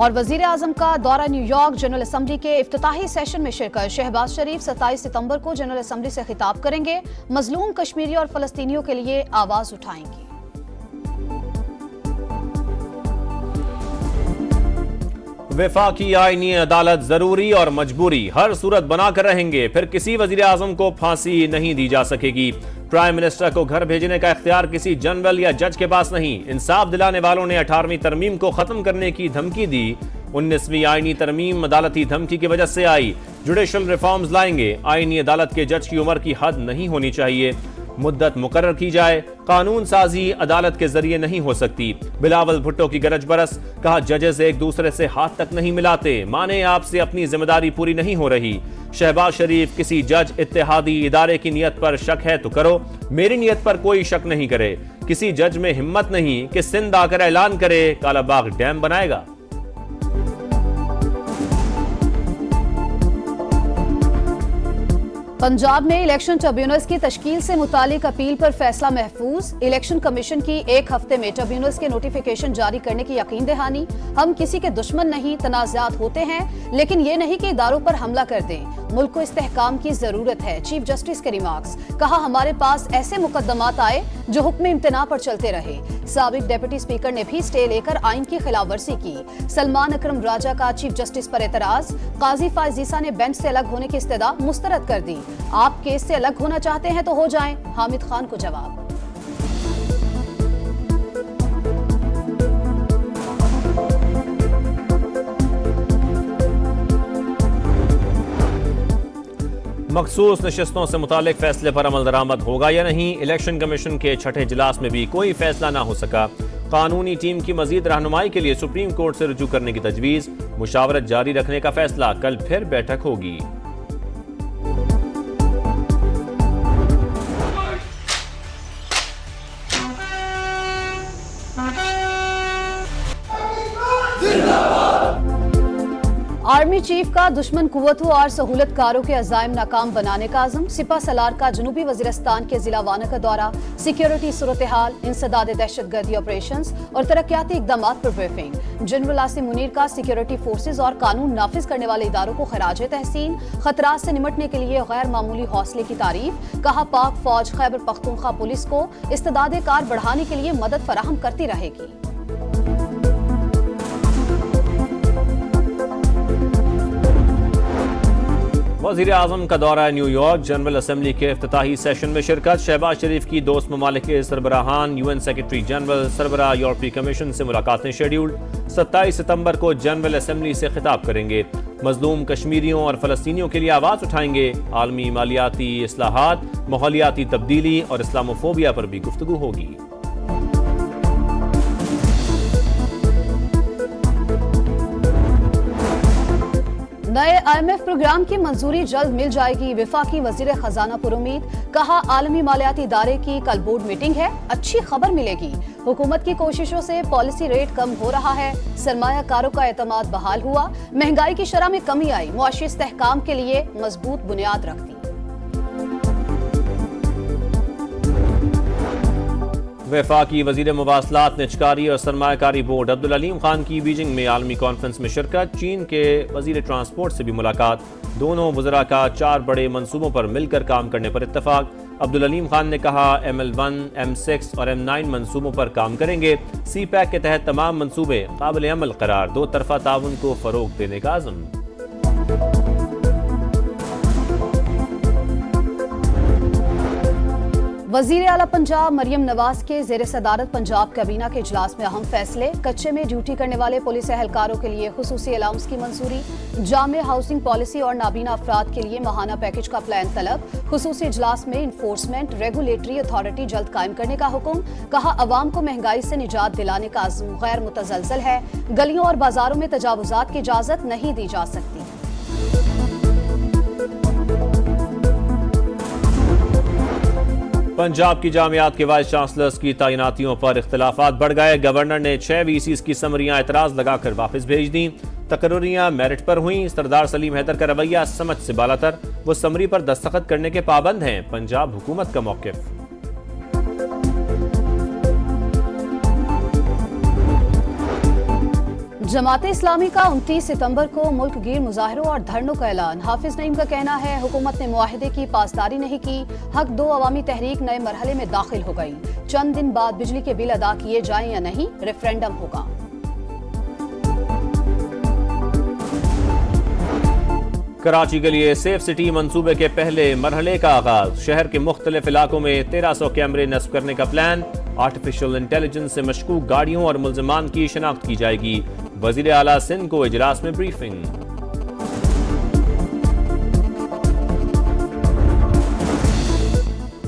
और वजीर आजम का दौरा न्यूयॉर्क, जनरल असम्बली के इफ्तिताही सेशन में शिरकत। शहबाज शरीफ 27 सितंबर को जनरल असम्बली से खिताब करेंगे। मजलूम कश्मीरी और फलस्तीनियों के लिए आवाज उठाएंगे। वफाकी आईनी अदालत जरूरी और मजबूरी हर सूरत बनाकर रहेंगे, फिर किसी वजीर आजम को फांसी नहीं दी जा सकेगी। प्राइम मिनिस्टर को घर भेजने का इख्तियार किसी जनरल या जज के पास नहीं। इंसाफ दिलाने वालों ने 18वीं तरमीम को खत्म करने की धमकी दी। 19वीं आईनी तरमीम अदालती धमकी की वजह से आई। जुडिशल रिफॉर्म्स लाएंगे। आईनी अदालत के जज की उम्र की हद नहीं होनी चाहिए। मुद्दत मुकर्रर की जाए। कानून साजी अदालत के जरिए नहीं हो सकती। बिलावल भुट्टो की गरज बरस, कहा जजेस एक दूसरे से हाथ तक नहीं मिलाते। माने आपसे अपनी जिम्मेदारी पूरी नहीं हो रही। शहबाज शरीफ, किसी जज इत्तेहादी इदारे की नियत पर शक है तो करो, मेरी नियत पर कोई शक नहीं करे। किसी जज में हिम्मत नहीं कि सिंध आकर ऐलान करे कालाबाग डैम बनाएगा। पंजाब में इलेक्शन ट्रिब्यूनल्स की तश्कील से मुतालिक अपील पर फैसला महफूज। इलेक्शन कमीशन की एक हफ्ते में ट्रिब्यूनल्स के नोटिफिकेशन जारी करने की यकीन दहानी। हम किसी के दुश्मन नहीं, तनाज़ात होते हैं लेकिन ये नहीं कि इदारों पर हमला कर दें। मुल्क को इस्तेहकाम की जरूरत है। चीफ जस्टिस के रिमार्क्स, कहा हमारे पास ऐसे मुकदमात आए जो हुक्म इम्तना पर चलते रहे। साबिक डिप्टी स्पीकर ने भी स्टे लेकर आइन की खिलाफवर्जी की। सलमान अकरम राजा का चीफ जस्टिस पर एतराज। काजी फायजीसा ने बेंच से अलग होने की इस्तदा मुस्तरद कर दी। आप केस से अलग होना चाहते हैं तो हो जाएं, हामिद खान को जवाब। मखसूस नशिस्तों से मुतालिक फैसले पर अमल दरामद होगा या नहीं। इलेक्शन कमीशन के छठे इजलास में भी कोई फैसला ना हो सका। कानूनी टीम की मजीद रहनुमाई के लिए सुप्रीम कोर्ट से रुजू करने की तजवीज। मुशावरत जारी रखने का फैसला, कल फिर बैठक होगी। आर्मी चीफ का दुश्मन कुव्वतों और सहूलतकारों के अज़ाइम नाकाम बनाने का आज़म। सिपा सलार का जनूबी वज़ीरिस्तान के जिला वाना का दौरा। सिक्योरिटी सूरत हाल, इंसदाद दहशतगर्दी ऑपरेशंस और तरक्याती इक़दामात पर ब्रीफिंग। जनरल आसिम मुनीर का सिक्योरिटी फोर्सेज और कानून नाफिज करने वाले इदारों को खराज तहसीन। खतरात से निमटने के लिए गैर मामूली हौसले की तारीफ। कहा पाक फौज खैबर पख्तूनख्वा पुलिस को इस्तेदाद कार बढ़ाने के लिए मदद फराहम करती रहेगी। वज़ीर आज़म का दौरा न्यूयॉर्क, जनरल असम्बली के इफ्तिताही सेशन में शिरकत। शहबाज शरीफ की दोस्त ममालिक के सरबराहान, UN सेक्रेटरी जनरल, सरबराह यूरोपीय कमीशन से मुलाकातें शेड्यूल्ड। 27 सितंबर को जनरल असम्बली से खिताब करेंगे। मजलूम कश्मीरियों और फलस्तीनियों के लिए आवाज़ उठाएंगे। आलमी मालियाती इस्लाहात, माहौलियाती तब्दीली और इस्लामोफोबिया पर भी गुफ्तगू होगी। नए IMF प्रोग्राम की मंजूरी जल्द मिल जाएगी। वफाकी वजीर खजाना पर उम्मीद। कहा आलमी मालियाती इदारे की कल बोर्ड मीटिंग है, अच्छी खबर मिलेगी। हुकूमत की कोशिशों से पॉलिसी रेट कम हो रहा है। सरमायाकारों का एतमाद बहाल हुआ। महंगाई की शरह में कमी आई। मुआशी इस्तेहकाम के लिए मजबूत बुनियाद रख दी। वफाकी वजीर मुवासलात निजकारी और सरमायाकारी बोर्ड अब्दुल अलीम खान की बीजिंग में आलमी कॉन्फ्रेंस में शिरकत। चीन के वजीर ट्रांसपोर्ट से भी मुलाकात। दोनों वज़रा का 4 बड़े मंसूबों पर मिलकर काम करने पर इत्तफाक। अब्दुल अलीम खान ने कहा ML1, M6 और M9 मंसूबों पर काम करेंगे। CPEC के तहत तमाम मंसूबे काबिल अमल करार। 2 तरफा ताउन को फरोग देने का आज़म। वजीर आला पंजाब मरियम नवाज के जेर सदारत पंजाब कैबिना के इजलास में अहम फैसले। कच्चे में ड्यूटी करने वाले पुलिस एहलकारों के लिए खुसूसी अलाउंस की मंजूरी। जामे हाउसिंग पॉलिसी और नाबीना अफराद के लिए माहाना पैकेज का प्लान तलब। खुसूसी इजलास में इन्फोर्समेंट रेगुलेटरी अथॉरिटी जल्द कायम करने का हुक्म। कहा अवाम को महंगाई से निजात दिलाने का अज़्म गैर मुतजलजल है। गलियों और बाजारों में तजावुजात की इजाजत नहीं दी जा सकती। पंजाब की जामियात के वाइस चांसलर्स की तैनातियों पर इख्तिलाफात बढ़ गए। गवर्नर ने 6 VCs की समरियां एतराज लगाकर वापस भेज दी। तकर्रियां मेरिट पर हुई। सरदार सलीम हैदर का रवैया समझ से बालातर। वो समरी पर दस्तखत करने के पाबंद हैं। पंजाब हुकूमत का मौक़िफ़। जमात इस्लामी का 29 सितंबर को मुल्क गिर मुजाहरों और धरनों का ऐलान। हाफिज नईम का कहना है हुकूमत ने मुआहिदे की पासदारी नहीं की। हक दो अवामी तहरीक नए मरहले में दाखिल हो गई। चंद दिन बाद बिजली के बिल अदा किए जाएं या नहीं, रेफरेंडम होगा। कराची के लिए सेफ सिटी मंसूबे के पहले मरहले का आगाज। शहर के मुख्तलिफ इलाकों में 1300 कैमरे नस्ब करने का प्लान। आर्टिफिशियल इंटेलिजेंस से मशकूक गाड़ियों और मुल्जिमान की शनाख्त की जाएगी। वजीर आला सिंध को इजलास में ब्रीफिंग।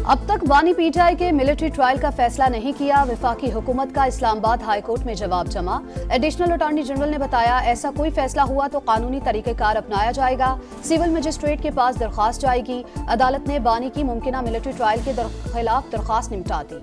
अब तक बानी पीटीआई के मिलिट्री ट्रायल का फैसला नहीं किया। वफाकी हुकूमत का इस्लामाबाद हाई कोर्ट में जवाब जमा। एडिशनल अटॉर्नी जनरल ने बताया ऐसा कोई फैसला हुआ तो कानूनी तरीकेकार अपनाया जाएगा। सिविल मजिस्ट्रेट के पास दरख्वास्त जाएगी। अदालत ने बानी की मुमकिना मिलिट्री ट्रायल के खिलाफ दरख्वास्त निपटा दी।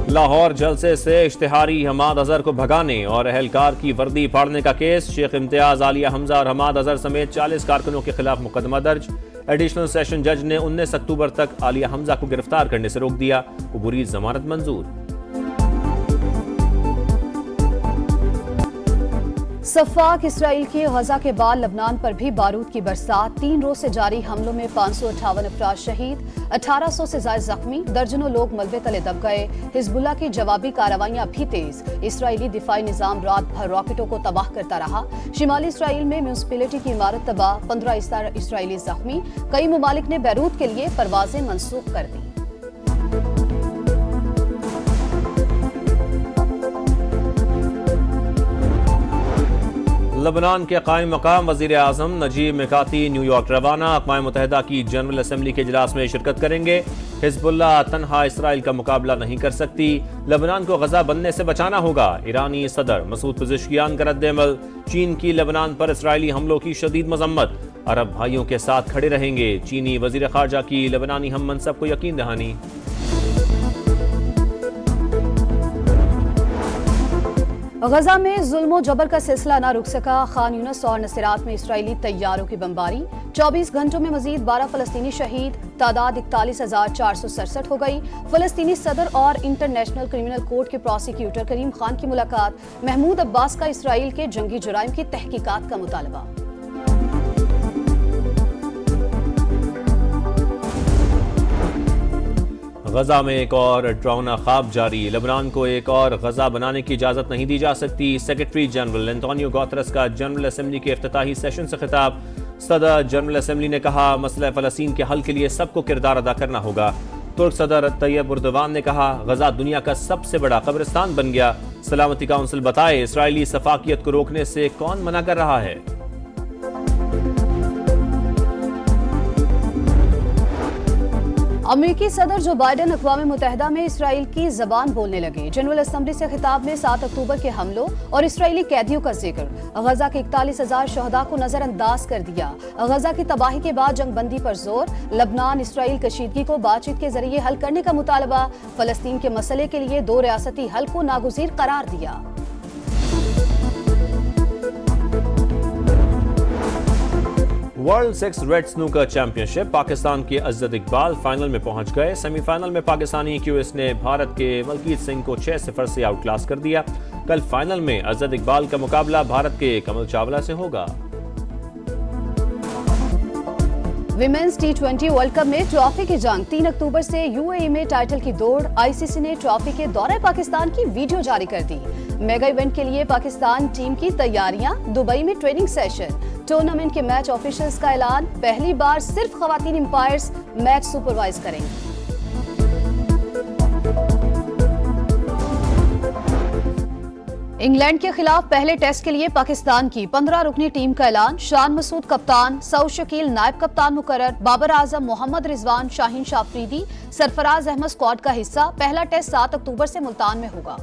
लाहौर जलसे से इश्तिहारी हमाद अजहर को भगाने और अहलकार की वर्दी फाड़ने का केस। शेख इम्तियाज, आलिया हमजा और हमाद अजहर समेत 40 कारकुनों के खिलाफ मुकदमा दर्ज। एडिशनल सेशन जज ने 19 अक्टूबर तक आलिया हमजा को गिरफ्तार करने से रोक दिया। अबूरी जमानत मंजूर। सफाक इसराइल की गजा के बाद लबनान पर भी बारूद की बरसात। 3 रोज से जारी हमलों में 558 अफराद शहीद, 1800 से ज्यादा जख्मी, दर्जनों लोग मलबे तले दब गए। हिजबुल्लाह की जवाबी कार्रवाइयां भी तेज। इसराइली दिफाई निजाम रात भर रॉकेटों को तबाह करता रहा। शिमाली इसराइल में म्यूनिसिपैलिटी की इमारत तबाह, 15 इसराइली जख्मी। कई ममालिक ने बैरूत के लिए परवाजें मनसूख कर दी। लबनान के कायम मकाम वजीर आजम नजीब मिकाती न्यूयॉर्क रवाना। अक़वाम मुत्तहिदा की जनरल असम्बली के इजलास में शिरकत करेंगे। हिजबुल्लाह तन्हा इसराइल का मुकाबला नहीं कर सकती। लबनान को गजा बनने से बचाना होगा। ईरानी सदर मसूद पेज़ेश्कियान का रद्द-ए-अमल। चीन की लबनान पर इसराइली हमलों की शदीद मजम्मत। अरब भाइयों के साथ खड़े रहेंगे। चीनी वजीर खारजा की लबनानी हम मनसब को यकीन दहानी। गजा में जुल्म जबर का सिलसिला न रुक सका। खान यूनिस और नसीरात में इसराइली तैयारों की बमबारी। 24 घंटों में मजीद 12 फलस्तीनी शहीद। तादाद 41,467 हो गई। फलस्तीनी सदर और इंटरनेशनल क्रिमिनल कोर्ट के प्रोसिक्यूटर करीम खान की मुलाकात। महमूद अब्बास का इसराइल के जंगी जुराइम की तहकीकात का मुतालबा। गजा में एक और डरावना ख्वाब जारी। लबनान को एक और गजा बनाने की इजाजत नहीं दी जा सकती। सेक्रेटरी जनरल एंटोनियो गुतेरेस का जनरल असम्बली के इफ्तिताही सेशन से खिताब। सदर जनरल असम्बली ने कहा मसला फ़लस्तीन के हल के लिए सबको किरदार अदा करना होगा। तुर्क सदर तैयब उर्दवान ने कहा गजा दुनिया का सबसे बड़ा कब्रिस्तान बन गया। सलामती काउंसिल बताए इसराइली सफाकियत को रोकने से कौन मना कर रहा है। अमेरिकी सदर जो बाइडेन अक़वाम मुत्तहिदा में इसराइल की जबान बोलने लगे। जनरल असम्बली से खिताब में 7 अक्टूबर के हमलों और इसराइली कैदियों का जिक्र। गजा के 41,000 शहदा को नजरअंदाज कर दिया। गजा की तबाही के बाद जंग बंदी पर जोर। लबनान इसराइल कशीदगी को बातचीत के जरिए हल करने का मुतालबा। फलस्तीन के मसले के लिए 2 रियासती हल को नागुज़ीर करार दिया। World 6 red snooker championship Pakistan के अज़द इकबाल फाइनल में पहुंच गए। सेमीफाइनल में पाकिस्तानी क्यूएस ने भारत के मलकीत सिंह को 6-0 से आउट क्लास कर दिया। कल फाइनल में अज़द इकबाल का मुकाबला भारत के कमल चावला से होगा। विमेंस T20 वर्ल्ड कप में ट्रॉफी की जंग 3 अक्टूबर से यूएई में टाइटल की दौड़। आईसीसी ने ट्रॉफी के दौरे पाकिस्तान की वीडियो जारी कर दी। मेगा इवेंट के लिए पाकिस्तान टीम की तैयारियां। दुबई में ट्रेनिंग सेशन। टूर्नामेंट के मैच ऑफिशियल्स का ऐलान। पहली बार सिर्फ खवातीन अंपायर्स मैच सुपरवाइज करेंगे। इंग्लैंड के खिलाफ पहले टेस्ट के लिए पाकिस्तान की 15 रुकनी टीम का ऐलान। शान मसूद कप्तान, सऊद शकील नायब कप्तान मुकर्रर, बाबर आजम, मोहम्मद रिजवान, शाहीन शाफरीदी, सरफराज अहमद स्क्वाड का हिस्सा। पहला टेस्ट 7 अक्टूबर से मुल्तान में होगा।